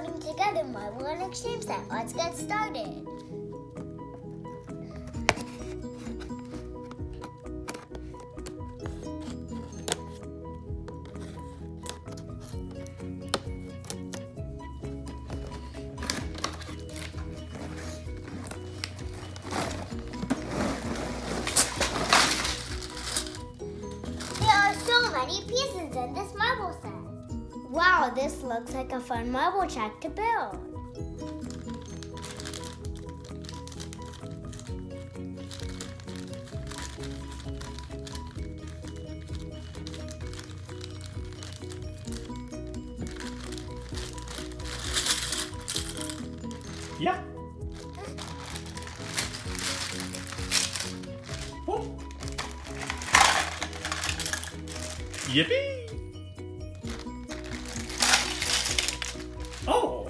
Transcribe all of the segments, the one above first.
putting together marble and exchange set. Let's get started. Many pieces in this marble set. Wow, this looks like a fun marble track to build. Yeah. Oh. Yippee! Oh!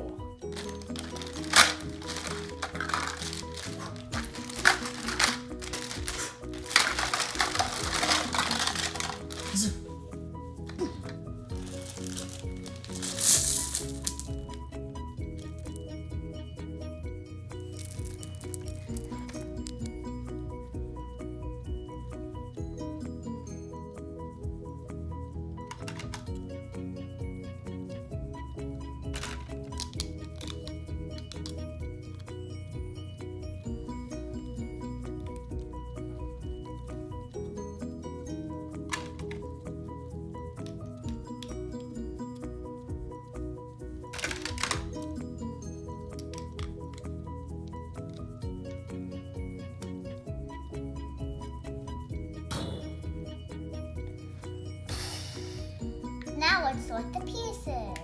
Now let's sort the pieces.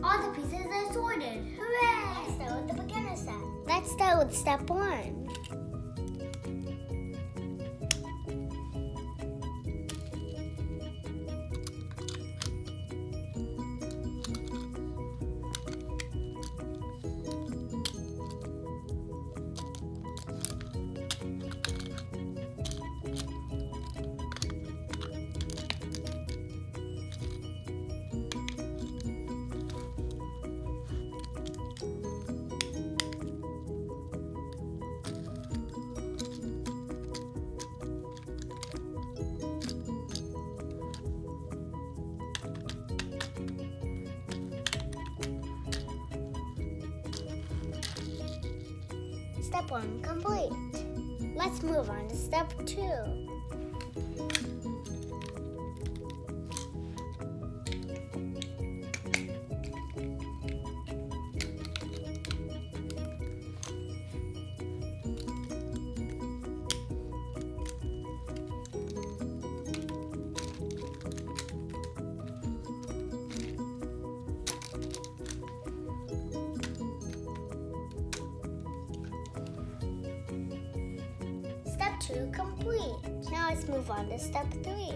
All the pieces are sorted. Hooray! Let's start with the beginner set. Let's start with step 1. Step 1 complete. Let's move on to step 2. Step 2 complete. Now let's move on to step 3.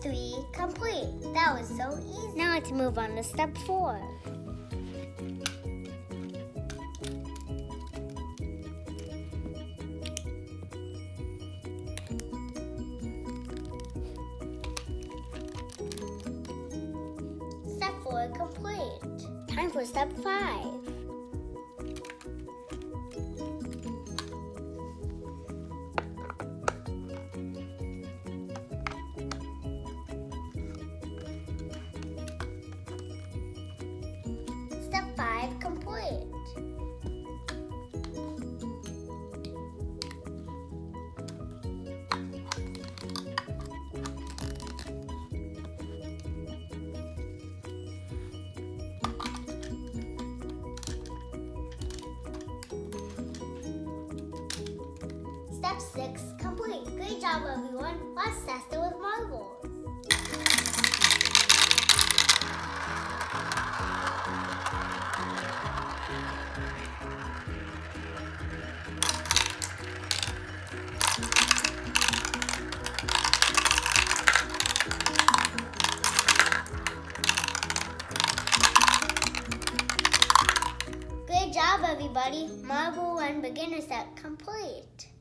3 complete. That was so easy. Now let's move on to step 4. Step 4 complete. Time for step 5. Step 5 complete. Step 6 complete. Great job, everyone. Let's test it with marbles. Great job, everybody. Marble and beginner set complete.